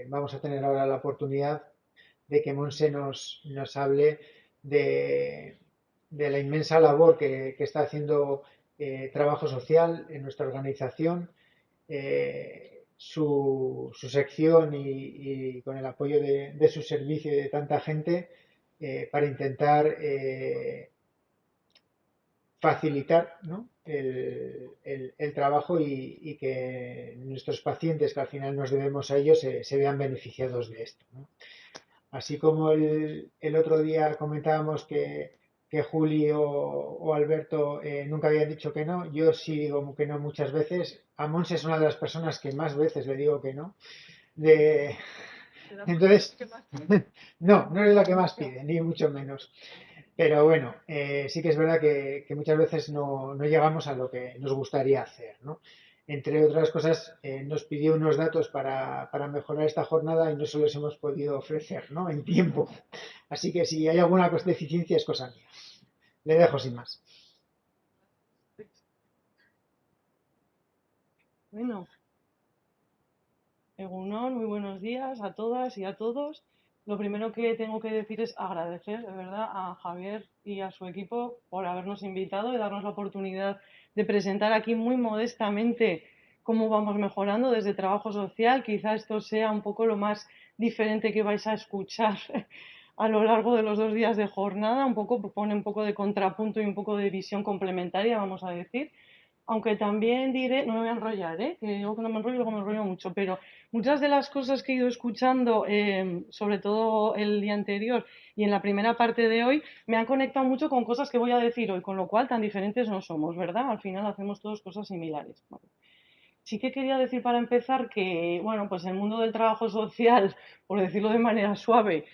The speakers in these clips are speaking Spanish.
vamos a tener ahora la oportunidad de que Monse nos hable de, de la inmensa labor que está haciendo Trabajo Social en nuestra organización, su sección y con el apoyo de su servicio y de tanta gente para intentar facilitar, ¿no?, el trabajo y que nuestros pacientes, que al final nos debemos a ellos, se vean beneficiados de esto, ¿no? Así como el otro día comentábamos que Juli o Alberto nunca habían dicho que no, yo sí digo que no muchas veces. A Monse es una de las personas que más veces le digo que no. De... Entonces, no, no es la que más pide, ni mucho menos. Pero bueno, sí que es verdad que muchas veces no llegamos a lo que nos gustaría hacer, ¿no? Entre otras cosas, nos pidió unos datos para mejorar esta jornada y no se los hemos podido ofrecer, ¿no?, en tiempo. Así que si hay alguna deficiencia es cosa mía. Le dejo sin más. Bueno, Egunon, muy buenos días a todas y a todos. Lo primero que tengo que decir es agradecer, de verdad, a Javier y a su equipo por habernos invitado y darnos la oportunidad de presentar aquí muy modestamente cómo vamos mejorando desde trabajo social. Quizá esto sea un poco lo más diferente que vais a escuchar a lo largo de los 2 días de jornada. Un poco pone un poco de contrapunto y un poco de visión complementaria, vamos a decir. Aunque también diré, no me voy a enrollar, que digo que no me enrollo, luego me enrollo mucho, pero muchas de las cosas que he ido escuchando, sobre todo el día anterior y en la primera parte de hoy, me han conectado mucho con cosas que voy a decir hoy, con lo cual tan diferentes no somos, ¿verdad? Al final hacemos todas cosas similares. Vale. Sí que quería decir para empezar que, bueno, pues el mundo del trabajo social, por decirlo de manera suave,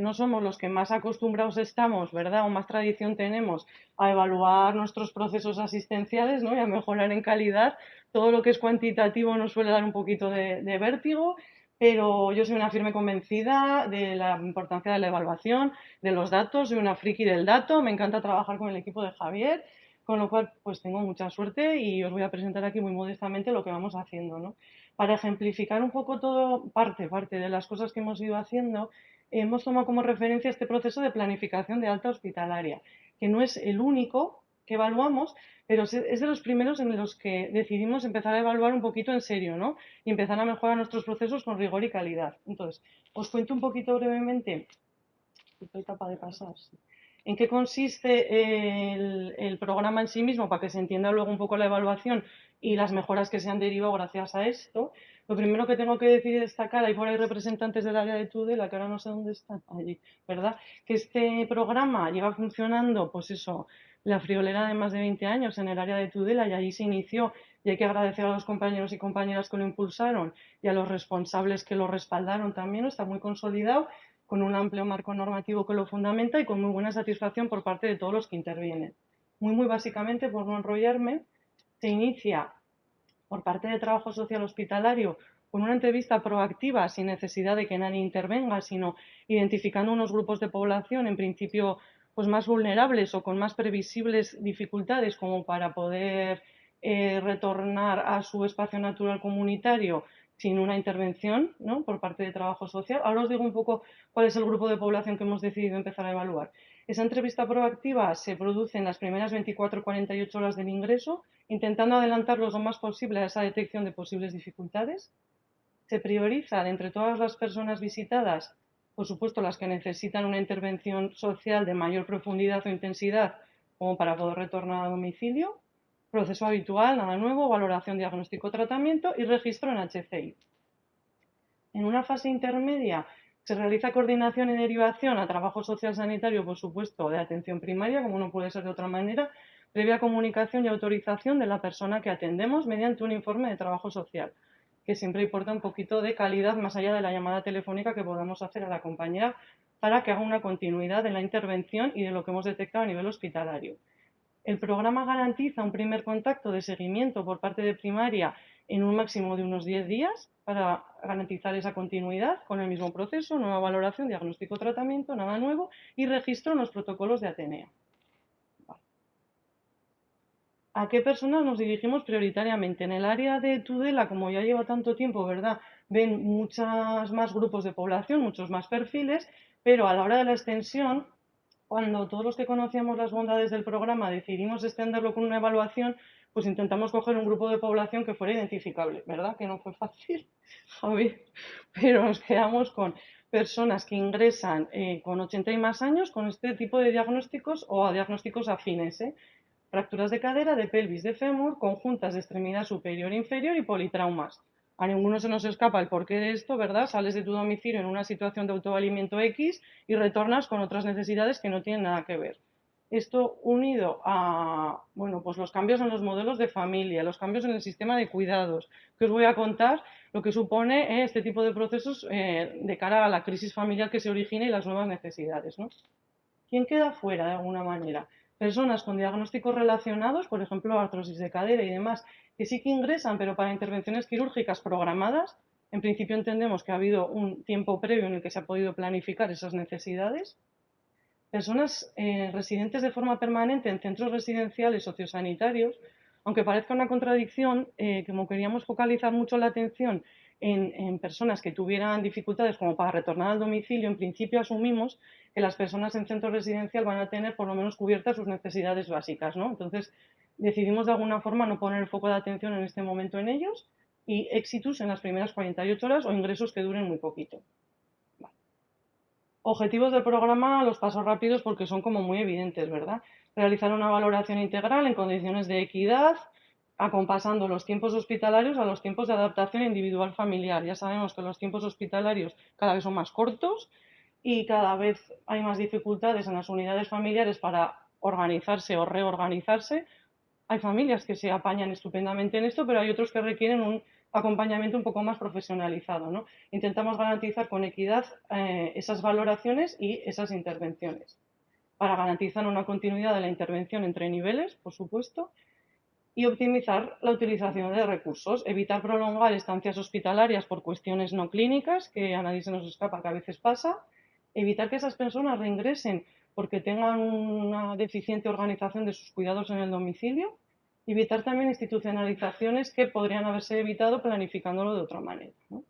no somos los que más acostumbrados estamos, ¿verdad? O más tradición tenemos a evaluar nuestros procesos asistenciales, ¿no?, y a mejorar en calidad. Todo lo que es cuantitativo nos suele dar un poquito de vértigo, pero yo soy una firme convencida de la importancia de la evaluación, de los datos, soy una friki del dato, me encanta trabajar con el equipo de Javier, con lo cual pues tengo mucha suerte y os voy a presentar aquí muy modestamente lo que vamos haciendo, ¿no? Para ejemplificar un poco todo, parte de las cosas que hemos ido haciendo, hemos tomado como referencia este proceso de planificación de alta hospitalaria, que no es el único que evaluamos, pero es de los primeros en los que decidimos empezar a evaluar un poquito en serio, ¿no? Y empezar a mejorar nuestros procesos con rigor y calidad. Entonces, os cuento un poquito brevemente. Estoy capaz de pasar. Sí. ¿En qué consiste el programa en sí mismo? Para que se entienda luego un poco la evaluación y las mejoras que se han derivado gracias a esto. Lo primero que tengo que decir y destacar, hay por ahí representantes del área de Tudela, que ahora no sé dónde están, allí, ¿verdad? Que este programa lleva funcionando, pues eso, la friolera de más de 20 años en el área de Tudela, y allí se inició, y hay que agradecer a los compañeros y compañeras que lo impulsaron y a los responsables que lo respaldaron también, está muy consolidado, con un amplio marco normativo que lo fundamenta y con muy buena satisfacción por parte de todos los que intervienen. Muy básicamente, por no enrollarme, se inicia por parte de Trabajo Social Hospitalario con una entrevista proactiva sin necesidad de que nadie intervenga, sino identificando unos grupos de población en principio pues más vulnerables o con más previsibles dificultades como para poder retornar a su espacio natural comunitario sin una intervención, ¿no?, por parte de trabajo social. Ahora os digo un poco cuál es el grupo de población que hemos decidido empezar a evaluar. Esa entrevista proactiva se produce en las primeras 24 o 48 horas del ingreso, intentando adelantarlos lo más posible a esa detección de posibles dificultades. Se prioriza de entre todas las personas visitadas, por supuesto, las que necesitan una intervención social de mayor profundidad o intensidad, como para poder retornar a domicilio. Proceso habitual, nada nuevo, valoración, diagnóstico, tratamiento y registro en HCI. En una fase intermedia se realiza coordinación y derivación a trabajo social sanitario, por supuesto, de atención primaria, como no puede ser de otra manera, previa comunicación y autorización de la persona que atendemos mediante un informe de trabajo social, que siempre importa un poquito de calidad más allá de la llamada telefónica que podamos hacer a la compañera para que haga una continuidad en la intervención y de lo que hemos detectado a nivel hospitalario. El programa garantiza un primer contacto de seguimiento por parte de primaria en un máximo de unos 10 días para garantizar esa continuidad con el mismo proceso, nueva valoración, diagnóstico, tratamiento, nada nuevo y registro en los protocolos de Atenea. Vale. ¿a qué personas nos dirigimos prioritariamente? En el área de Tudela, como ya lleva tanto tiempo, ¿verdad? Ven muchos más grupos de población, muchos más perfiles, pero a la hora de la extensión, cuando todos los que conocíamos las bondades del programa decidimos extenderlo con una evaluación, pues intentamos coger un grupo de población que fuera identificable, ¿verdad? Que no fue fácil, Javi, pero nos quedamos con personas que ingresan con 80 y más años con este tipo de diagnósticos o a diagnósticos afines, ¿eh? Fracturas de cadera, de pelvis, de fémur, conjuntas de extremidad superior e inferior y politraumas. A ninguno se nos escapa el porqué de esto, ¿verdad? Sales de tu domicilio en una situación de autovalimiento X y retornas con otras necesidades que no tienen nada que ver. Esto unido a, bueno, pues los cambios en los modelos de familia, los cambios en el sistema de cuidados, que os voy a contar lo que supone este tipo de procesos de cara a la crisis familiar que se origina y las nuevas necesidades, ¿no? ¿Quién queda fuera de alguna manera? Personas con diagnósticos relacionados, por ejemplo, artrosis de cadera y demás, que sí que ingresan, pero para intervenciones quirúrgicas programadas. En principio entendemos que ha habido un tiempo previo en el que se ha podido planificar esas necesidades. Personas residentes de forma permanente en centros residenciales sociosanitarios, aunque parezca una contradicción, como queríamos focalizar mucho la atención en personas que tuvieran dificultades como para retornar al domicilio, en principio asumimos que las personas en centro residencial van a tener por lo menos cubiertas sus necesidades básicas, ¿no? Entonces decidimos de alguna forma no poner el foco de atención en este momento en ellos y exitus en las primeras 48 horas o ingresos que duren muy poquito. Objetivos del programa, los pasos rápidos porque son como muy evidentes, ¿verdad? Realizar una valoración integral en condiciones de equidad, acompasando los tiempos hospitalarios a los tiempos de adaptación individual familiar. Ya sabemos que los tiempos hospitalarios cada vez son más cortos y cada vez hay más dificultades en las unidades familiares para organizarse o reorganizarse. Hay familias que se apañan estupendamente en esto, pero hay otros que requieren un acompañamiento un poco más profesionalizado, ¿no? Intentamos garantizar con equidad esas valoraciones y esas intervenciones para garantizar una continuidad de la intervención entre niveles, por supuesto, y optimizar la utilización de recursos, evitar prolongar estancias hospitalarias por cuestiones no clínicas, que a nadie se nos escapa que a veces pasa, evitar que esas personas reingresen porque tengan una deficiente organización de sus cuidados en el domicilio, evitar también institucionalizaciones que podrían haberse evitado planificándolo de otra manera, ¿no?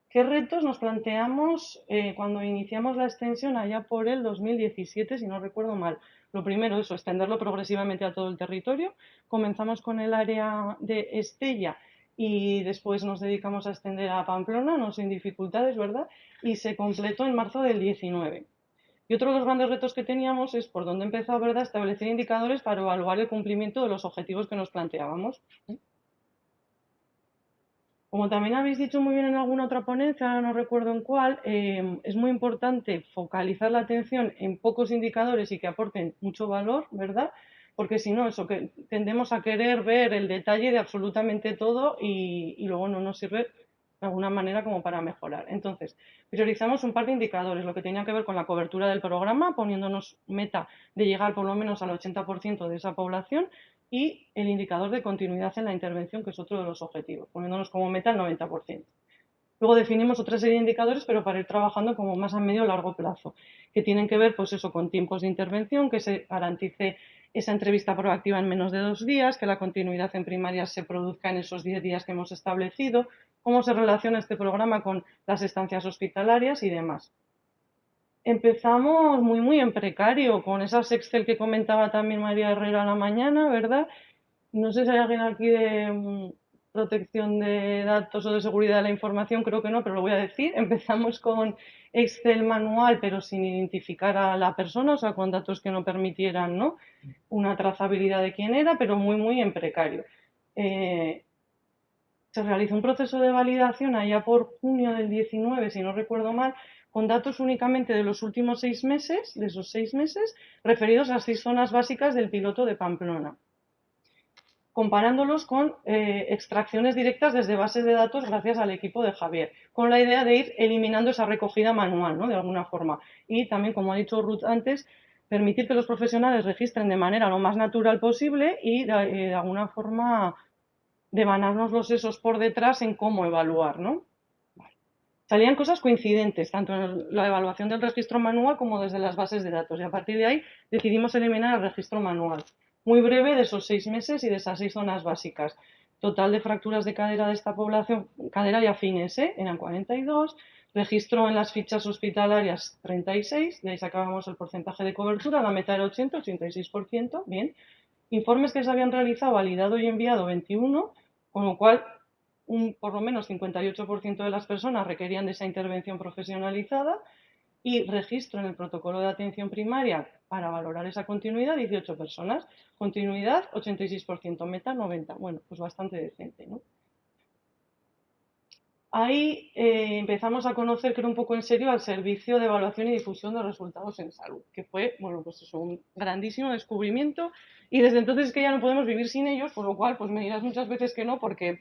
¿Qué retos nos planteamos cuando iniciamos la extensión allá por el 2017, si no recuerdo mal? Lo primero, eso, extenderlo progresivamente a todo el territorio. Comenzamos con el área de Estella y después nos dedicamos a extender a Pamplona, no sin dificultades, ¿verdad? Y se completó en marzo del 19. Y otro de los grandes retos que teníamos es por dónde empezar, ¿verdad?, establecer indicadores para evaluar el cumplimiento de los objetivos que nos planteábamos. Como también habéis dicho muy bien en alguna otra ponencia, no recuerdo en cuál, es muy importante focalizar la atención en pocos indicadores y que aporten mucho valor, ¿verdad? Porque si no, eso que tendemos a querer ver el detalle de absolutamente todo y luego no nos sirve de alguna manera como para mejorar. Entonces, priorizamos un par de indicadores, lo que tenía que ver con la cobertura del programa, poniéndonos meta de llegar por lo menos al 80% de esa población y el indicador de continuidad en la intervención, que es otro de los objetivos, poniéndonos como meta el 90%. Luego definimos otra serie de indicadores, pero para ir trabajando como más a medio o largo plazo, que tienen que ver, pues eso, con tiempos de intervención, que se garantice esa entrevista proactiva en menos de 2 días, que la continuidad en primaria se produzca en esos 10 días que hemos establecido, cómo se relaciona este programa con las estancias hospitalarias y demás. Empezamos muy en precario, con esas Excel que comentaba también María Herrera a la mañana, ¿verdad? No sé si hay alguien aquí de protección de datos o de seguridad de la información, creo que no, pero lo voy a decir. Empezamos con Excel manual, pero sin identificar a la persona, o sea, con datos que no permitieran, ¿no?, una trazabilidad de quién era, pero muy en precario. Se realizó un proceso de validación allá por junio del 19, si no recuerdo mal, con datos únicamente de los últimos 6 meses, de esos 6 meses, referidos a las 6 zonas básicas del piloto de Pamplona, comparándolos con extracciones directas desde bases de datos gracias al equipo de Javier, con la idea de ir eliminando esa recogida manual, ¿no?, de alguna forma. Y también, como ha dicho Ruth antes, permitir que los profesionales registren de manera lo más natural posible y de alguna forma devanarnos los sesos por detrás en cómo evaluar, ¿no? Vale. Salían cosas coincidentes, tanto en la evaluación del registro manual como desde las bases de datos, y a partir de ahí decidimos eliminar el registro manual. muy breve de esos 6 meses y de esas 6 zonas básicas. Total de fracturas de cadera de esta población, cadera y afines, eran 42, registro en las fichas hospitalarias 36, de ahí sacábamos el porcentaje de cobertura, la meta era 80, 86%, bien. Informes que se habían realizado, validado y enviado 21, con lo cual por lo menos 58% de las personas requerían de esa intervención profesionalizada, y registro en el protocolo de atención primaria para valorar esa continuidad 18 personas, continuidad 86%, meta 90%, bueno, pues bastante decente, ¿no? Ahí empezamos a conocer, creo, un poco en serio al Servicio de Evaluación y Difusión de Resultados en Salud, que fue, bueno, pues eso, un grandísimo descubrimiento, y desde entonces es que ya no podemos vivir sin ellos, por lo cual, pues me dirás muchas veces que no, porque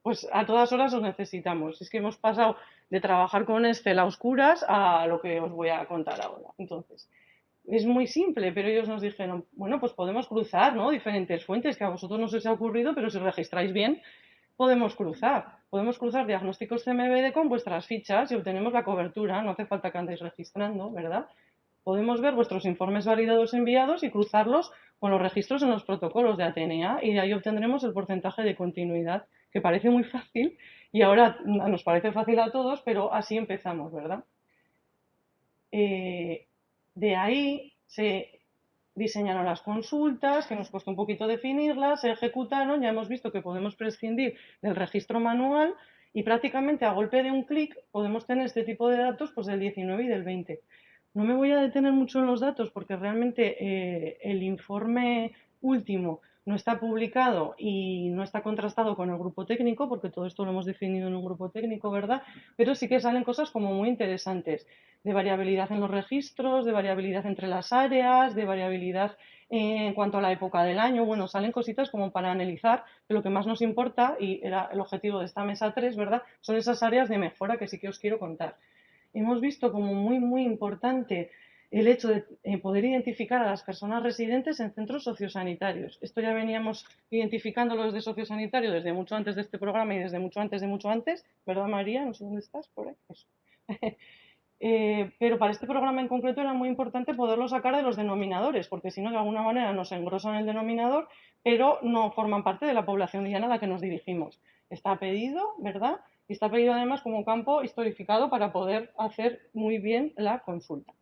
pues a todas horas os necesitamos. Es que hemos pasado de trabajar con Excel a oscuras a lo que os voy a contar ahora. Entonces, es muy simple, pero ellos nos dijeron, bueno, pues podemos cruzar, ¿no? Diferentes fuentes que a vosotros no se os ha ocurrido, pero si registráis bien, podemos cruzar diagnósticos CMBD con vuestras fichas y obtenemos la cobertura, no hace falta que andéis registrando, ¿verdad? Podemos ver vuestros informes validados enviados y cruzarlos con los registros en los protocolos de Atenea, y de ahí obtendremos el porcentaje de continuidad, que parece muy fácil y ahora nos parece fácil a todos, pero así empezamos, ¿verdad? De ahí se diseñaron las consultas, que nos costó un poquito definirlas, se ejecutaron, ya hemos visto que podemos prescindir del registro manual y prácticamente a golpe de un clic podemos tener este tipo de datos, pues del 19 y del 20. No me voy a detener mucho en los datos porque realmente el informe último no está publicado y no está contrastado con el grupo técnico, porque todo esto lo hemos definido en un grupo técnico, ¿verdad? Pero sí que salen cosas como muy interesantes, de variabilidad en los registros, de variabilidad entre las áreas, de variabilidad en cuanto a la época del año. Bueno, salen cositas como para analizar, pero lo que más nos importa, y era el objetivo de esta mesa 3, ¿verdad?, son esas áreas de mejora que sí que os quiero contar. Hemos visto como muy, muy importante el hecho de poder identificar a las personas residentes en centros sociosanitarios. Esto ya veníamos identificándolo desde sociosanitario desde mucho antes de este programa y desde mucho antes, ¿verdad, María? No sé dónde estás, por ahí. Eso. Pero para este programa en concreto era muy importante poderlo sacar de los denominadores, porque si no, de alguna manera nos engrosan el denominador, pero no forman parte de la población diana a la que nos dirigimos. Está pedido, ¿verdad? Y está pedido además como campo historificado para poder hacer muy bien la consulta.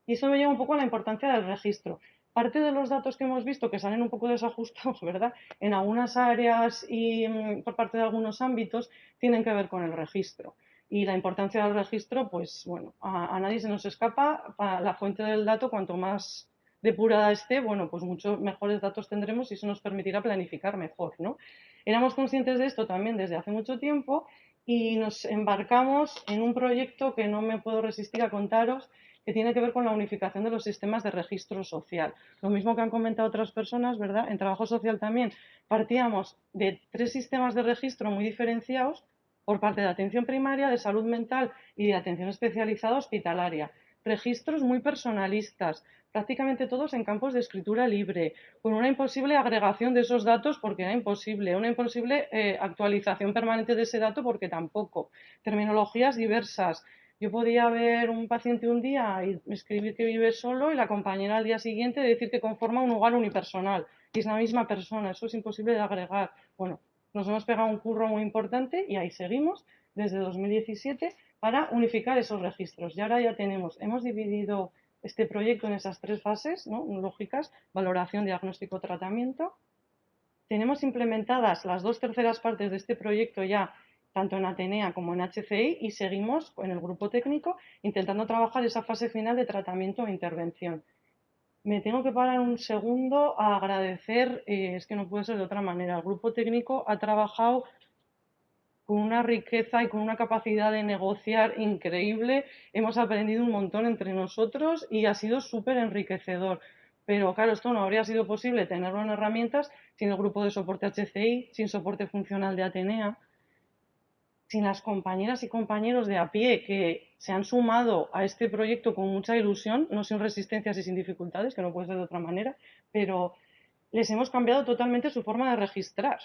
Y eso me lleva un poco a la importancia del registro. Parte de los datos que hemos visto que salen un poco desajustados, ¿verdad?, en algunas áreas y por parte de algunos ámbitos, tienen que ver con el registro. Y la importancia del registro, pues bueno, a nadie se nos escapa. Para la fuente del dato, cuanto más depurada esté, bueno, pues mucho mejores datos tendremos y eso nos permitirá planificar mejor, ¿no? Éramos conscientes de esto también desde hace mucho tiempo y nos embarcamos en un proyecto que no me puedo resistir a contaros, que tiene que ver con la unificación de los sistemas de registro social. Lo mismo que han comentado otras personas, ¿verdad? En trabajo social también partíamos de 3 sistemas de registro muy diferenciados por parte de atención primaria, de salud mental y de atención especializada hospitalaria. Registros muy personalistas, prácticamente todos en campos de escritura libre, con una imposible agregación de esos datos porque era imposible, una imposible actualización permanente de ese dato porque tampoco, terminologías diversas. Yo podía ver un paciente un día y escribir que vive solo, y la compañera al día siguiente decir que conforma un hogar unipersonal y es la misma persona. Eso es imposible de agregar. Bueno, nos hemos pegado un curro muy importante y ahí seguimos desde 2017 para unificar esos registros. Y ahora ya hemos dividido este proyecto en esas 3 fases, ¿no?, lógicas: valoración, diagnóstico, tratamiento. Tenemos implementadas las 2/3 partes de este proyecto ya, tanto en Atenea como en HCI, y seguimos en el grupo técnico intentando trabajar esa fase final de tratamiento e intervención. Me tengo que parar un segundo a agradecer, es que no puede ser de otra manera. El grupo técnico ha trabajado con una riqueza y con una capacidad de negociar increíble. Hemos aprendido un montón entre nosotros y ha sido súper enriquecedor. Pero claro, esto no habría sido posible tenerlo en herramientas sin el grupo de soporte HCI, sin soporte funcional de Atenea, sin las compañeras y compañeros de a pie que se han sumado a este proyecto con mucha ilusión, no sin resistencias y sin dificultades, que no puede ser de otra manera, pero les hemos cambiado totalmente su forma de registrar.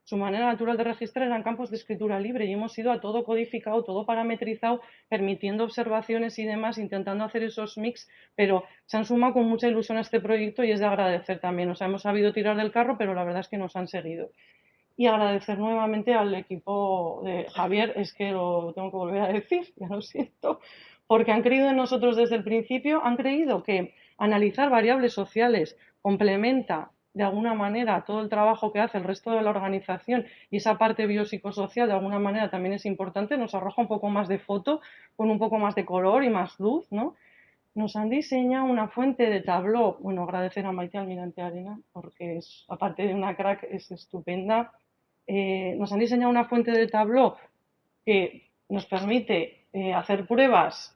su manera natural de registrar eran campos de escritura libre y hemos ido a todo codificado, todo parametrizado, permitiendo observaciones y demás, intentando hacer esos mix, pero se han sumado con mucha ilusión a este proyecto y es de agradecer también. O sea, hemos sabido tirar del carro, pero la verdad es que nos han seguido. Y agradecer nuevamente al equipo de Javier, es que lo tengo que volver a decir, ya lo siento, porque han creído en nosotros desde el principio, han creído que analizar variables sociales complementa de alguna manera todo el trabajo que hace el resto de la organización y esa parte biopsicosocial de alguna manera también es importante, nos arroja un poco más de foto, con un poco más de color y más luz, ¿no? Nos han diseñado una fuente de Tableau, bueno, agradecer a Maite Almirante Arena, porque es, aparte de una crack, es estupenda. Nos han diseñado una fuente de Tableau que nos permite hacer pruebas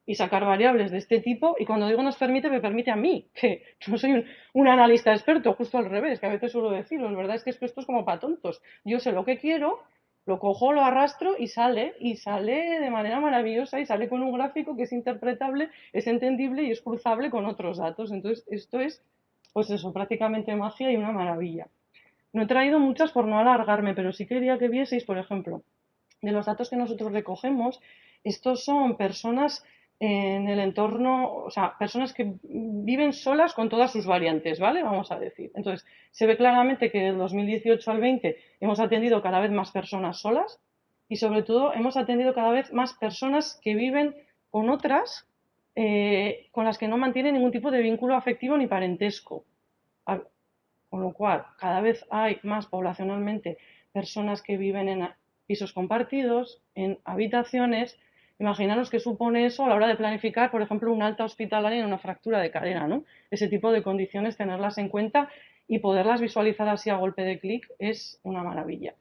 y sacar variables de este tipo, y cuando digo nos permite, me permite a mí, que no soy un analista experto, justo al revés, que a veces suelo decirlo, la verdad es que esto es como para tontos. Yo sé lo que quiero, lo cojo, lo arrastro y sale de manera maravillosa y sale con un gráfico que es interpretable, es entendible y es cruzable con otros datos. Entonces, esto es, pues eso, prácticamente magia y una maravilla. No he traído muchas por no alargarme, pero sí quería que vieseis, por ejemplo, de los datos que nosotros recogemos, estos son personas en el entorno, o sea, personas que viven solas con todas sus variantes, ¿vale? Vamos a decir. Entonces, se ve claramente que del 2018 al 20 hemos atendido cada vez más personas solas y sobre todo hemos atendido cada vez más personas que viven con otras con las que no mantienen ningún tipo de vínculo afectivo ni parentesco. Con lo cual, cada vez hay más poblacionalmente personas que viven en pisos compartidos, en habitaciones. Imaginaros qué supone eso a la hora de planificar, por ejemplo, una alta hospitalaria en una fractura de cadera, ¿no? Ese tipo de condiciones, tenerlas en cuenta y poderlas visualizar así a golpe de clic es una maravilla.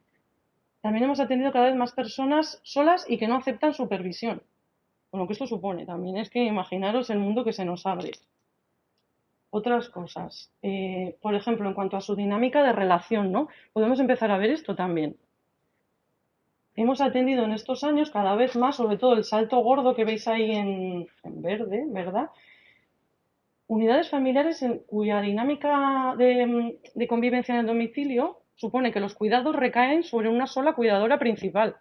También hemos atendido cada vez más personas solas y que no aceptan supervisión. Con lo que esto supone también es que imaginaros el mundo que se nos abre. Otras cosas, por ejemplo, en cuanto a su dinámica de relación, ¿no? Podemos empezar a ver esto también. Hemos atendido en estos años cada vez más, sobre todo el salto gordo que veis ahí en verde, ¿verdad? Unidades familiares en cuya dinámica de convivencia en el domicilio supone que los cuidados recaen sobre una sola cuidadora principal.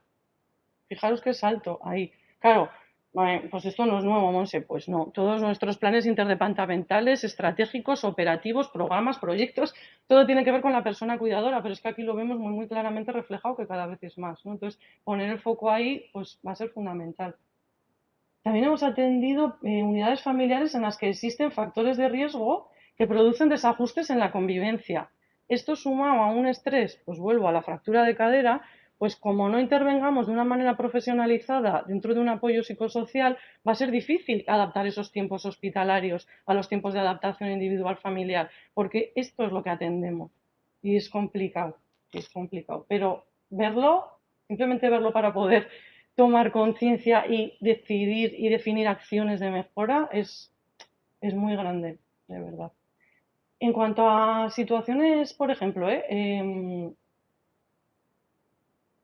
Fijaros qué salto ahí. Claro, pues esto no es nuevo, Monse, pues no. Todos nuestros planes interdepartamentales, estratégicos, operativos, programas, proyectos, todo tiene que ver con la persona cuidadora, pero es que aquí lo vemos muy, muy claramente reflejado que cada vez es más, ¿no? Entonces, poner el foco ahí, pues va a ser fundamental. También hemos atendido unidades familiares en las que existen factores de riesgo que producen desajustes en la convivencia. Esto sumado a un estrés, pues vuelvo a la fractura de cadera, pues como no intervengamos de una manera profesionalizada dentro de un apoyo psicosocial, va a ser difícil adaptar esos tiempos hospitalarios a los tiempos de adaptación individual familiar, porque esto es lo que atendemos. Y es complicado. Pero verlo, simplemente verlo para poder tomar conciencia y decidir y definir acciones de mejora es muy grande, de verdad. En cuanto a situaciones, por ejemplo,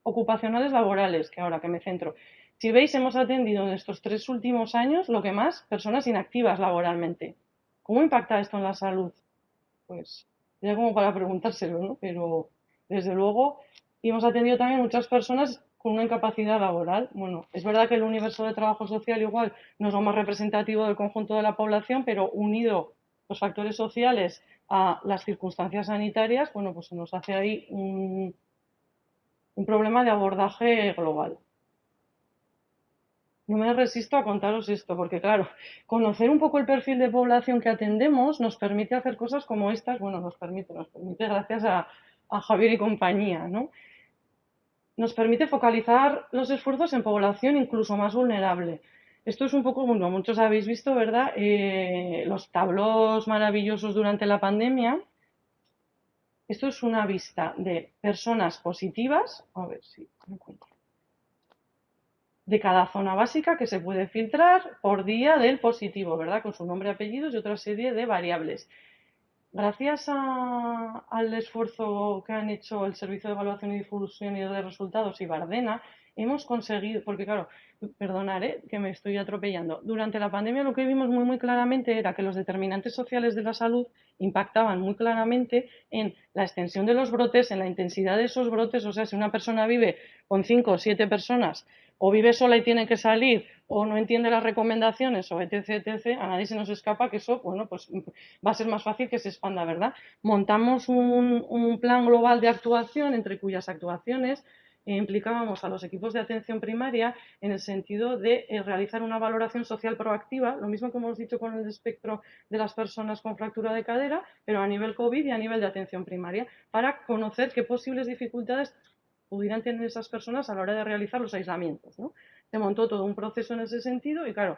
ocupacionales laborales, que ahora que me centro, si veis, hemos atendido en estos 3 últimos años lo que más, personas inactivas laboralmente. ¿Cómo impacta esto en la salud? Pues ya como para preguntárselo, ¿no? Pero desde luego, y hemos atendido también muchas personas con una incapacidad laboral. Bueno, es verdad que el universo de trabajo social igual no es lo más representativo del conjunto de la población, pero unido los factores sociales a las circunstancias sanitarias, bueno, pues se nos hace ahí un problema de abordaje global. No me resisto a contaros esto, porque claro, conocer un poco el perfil de población que atendemos nos permite hacer cosas como estas, bueno, nos permite gracias a Javier y compañía, ¿no? Nos permite focalizar los esfuerzos en población incluso más vulnerable. Esto es un poco, bueno, muchos habéis visto, ¿verdad? Los tablos maravillosos durante la pandemia. Esto es una vista de personas positivas, a ver si me encuentro, de cada zona básica que se puede filtrar por día del positivo, ¿verdad? Con su nombre, apellidos y otra serie de variables. Gracias al esfuerzo que han hecho el Servicio de Evaluación y Difusión y de Resultados y Bardena, hemos conseguido, porque claro, perdonar, que me estoy atropellando. Durante la pandemia lo que vimos muy, muy claramente era que los determinantes sociales de la salud impactaban muy claramente en la extensión de los brotes, en la intensidad de esos brotes. O sea, si una persona vive con 5 o 7 personas o vive sola y tiene que salir o no entiende las recomendaciones o etc, etc, a nadie se nos escapa que eso, bueno, pues va a ser más fácil que se expanda, ¿verdad? Montamos un plan global de actuación entre cuyas actuaciones implicábamos a los equipos de atención primaria en el sentido de realizar una valoración social proactiva, lo mismo que hemos dicho con el espectro de las personas con fractura de cadera, pero a nivel COVID y a nivel de atención primaria, para conocer qué posibles dificultades pudieran tener esas personas a la hora de realizar los aislamientos, ¿no? Se montó todo un proceso en ese sentido y claro,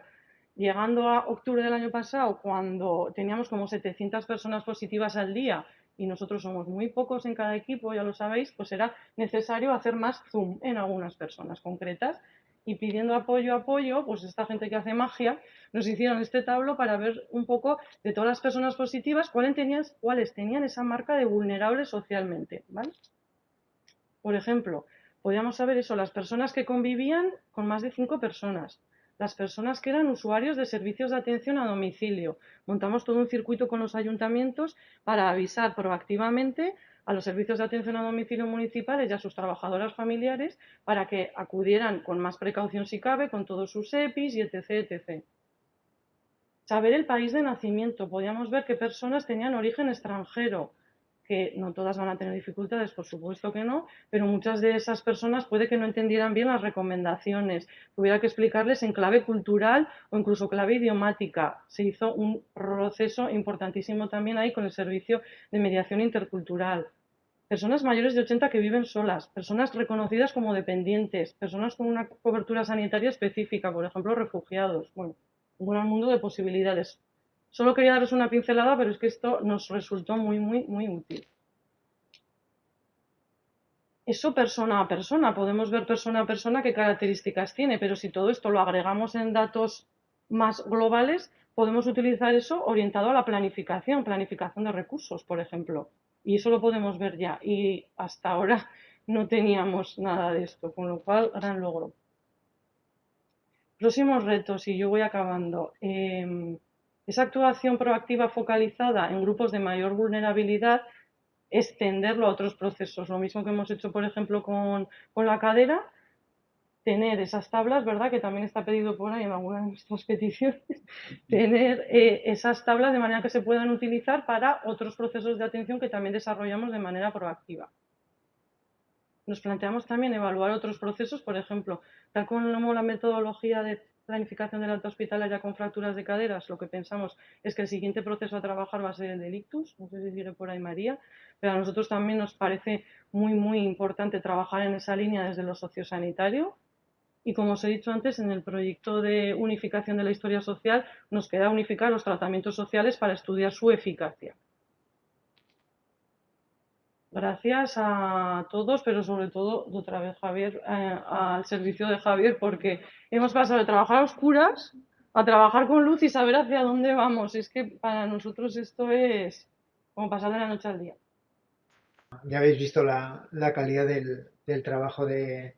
llegando a octubre del año pasado, cuando teníamos como 700 personas positivas al día y nosotros somos muy pocos en cada equipo, ya lo sabéis, pues era necesario hacer más zoom en algunas personas concretas y pidiendo apoyo, pues esta gente que hace magia nos hicieron este tablo para ver un poco de todas las personas positivas cuáles tenían esa marca de vulnerables socialmente, ¿vale? Por ejemplo, podíamos saber eso, las personas que convivían con más de 5 personas, las personas que eran usuarios de servicios de atención a domicilio. Montamos todo un circuito con los ayuntamientos para avisar proactivamente a los servicios de atención a domicilio municipales y a sus trabajadoras familiares para que acudieran con más precaución si cabe, con todos sus EPIs y etc, etc. Saber el país de nacimiento. Podíamos ver qué personas tenían origen extranjero, que no todas van a tener dificultades, por supuesto que no, pero muchas de esas personas puede que no entendieran bien las recomendaciones, que hubiera que explicarles en clave cultural o incluso clave idiomática. Se hizo un proceso importantísimo también ahí con el servicio de mediación intercultural. Personas mayores de 80 que viven solas, personas reconocidas como dependientes, personas con una cobertura sanitaria específica, por ejemplo, refugiados. Bueno, un gran mundo de posibilidades. Solo quería daros una pincelada, pero es que esto nos resultó muy, muy, muy útil. Eso persona a persona, podemos ver persona a persona qué características tiene, pero si todo esto lo agregamos en datos más globales, podemos utilizar eso orientado a la planificación de recursos, por ejemplo. Y eso lo podemos ver ya. Y hasta ahora no teníamos nada de esto, con lo cual, gran logro. Próximos retos, y yo voy acabando. Esa actuación proactiva focalizada en grupos de mayor vulnerabilidad, extenderlo a otros procesos. Lo mismo que hemos hecho, por ejemplo, con la cadera, tener esas tablas, ¿verdad? Que también está pedido por ahí en alguna de nuestras peticiones, tener esas tablas de manera que se puedan utilizar para otros procesos de atención que también desarrollamos de manera proactiva. Nos planteamos también evaluar otros procesos, por ejemplo, tal como la metodología de planificación de la alta hospitalaria con fracturas de caderas, lo que pensamos es que el siguiente proceso a trabajar va a ser el del ictus, no sé si sigue por ahí María, pero a nosotros también nos parece muy, muy importante trabajar en esa línea desde lo sociosanitario. Y como os he dicho antes, en el proyecto de unificación de la historia social nos queda unificar los tratamientos sociales para estudiar su eficacia. Gracias a todos, pero sobre todo, otra vez Javier, al servicio de Javier, porque hemos pasado de trabajar a oscuras a trabajar con luz y saber hacia dónde vamos. Es que para nosotros esto es como pasar de la noche al día. Ya habéis visto la calidad del trabajo del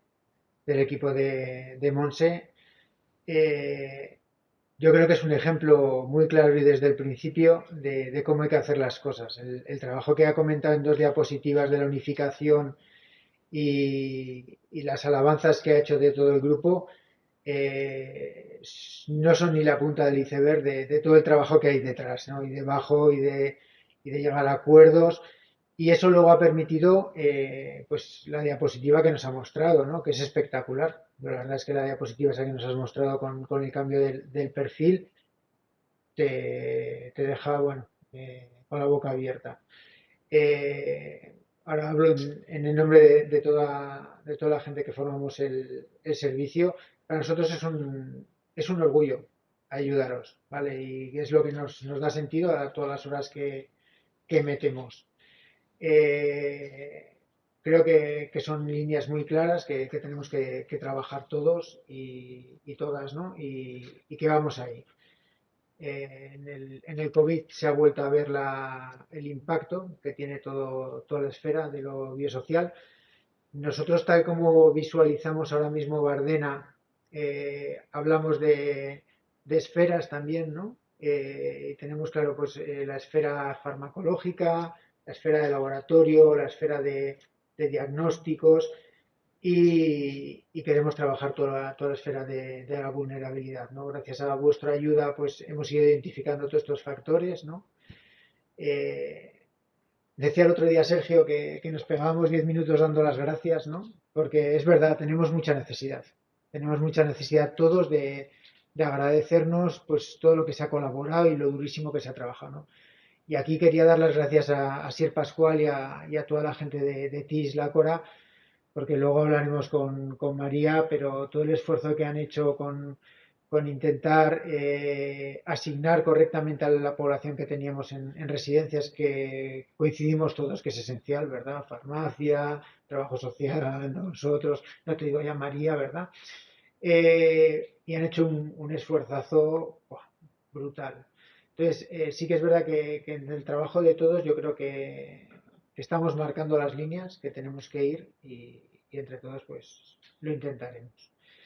equipo de Monse. Eh, yo creo que es un ejemplo muy claro y desde el principio de cómo hay que hacer las cosas. El trabajo que ha comentado en dos diapositivas de la unificación y las alabanzas que ha hecho de todo el grupo no son ni la punta del iceberg de todo el trabajo que hay detrás, ¿no? Y debajo y de llegar a acuerdos. Y eso luego ha permitido pues la diapositiva que nos ha mostrado, ¿no? Que es espectacular. Pero la verdad es que la diapositiva esa que nos has mostrado con el cambio del perfil te deja, bueno, con la boca abierta. Ahora hablo en el nombre de toda la gente que formamos el servicio. Para nosotros es un orgullo ayudaros, ¿vale? Y es lo que nos da sentido a todas las horas que metemos. Eh, Creo que son líneas muy claras que tenemos que trabajar todos y todas, ¿no? Y que vamos ahí. En el COVID se ha vuelto a ver el impacto que tiene toda la esfera de lo biosocial. Nosotros, tal como visualizamos ahora mismo Bardena, hablamos de esferas también, ¿no? Y tenemos claro, pues, la esfera farmacológica, la esfera de laboratorio, la esfera de diagnósticos y queremos trabajar toda la esfera de la vulnerabilidad, ¿no? Gracias a vuestra ayuda, pues, hemos ido identificando todos estos factores, ¿no? Eh, Decía el otro día Sergio que nos pegábamos 10 minutos dando las gracias, ¿no? Porque es verdad, tenemos mucha necesidad. Tenemos mucha necesidad todos de agradecernos pues todo lo que se ha colaborado y lo durísimo que se ha trabajado, ¿no? Y aquí quería dar las gracias a Sier Pascual y a toda la gente de TIS La Cora, porque luego hablaremos con María, pero todo el esfuerzo que han hecho con intentar asignar correctamente a la población que teníamos en residencias, que coincidimos todos que es esencial, ¿verdad? Farmacia, trabajo social, nosotros, no te digo ya María, ¿verdad? Y han hecho un esfuerzazo ¡buah! Brutal. Entonces, sí que es verdad que en el trabajo de todos yo creo que estamos marcando las líneas que tenemos que ir y entre todos pues lo intentaremos.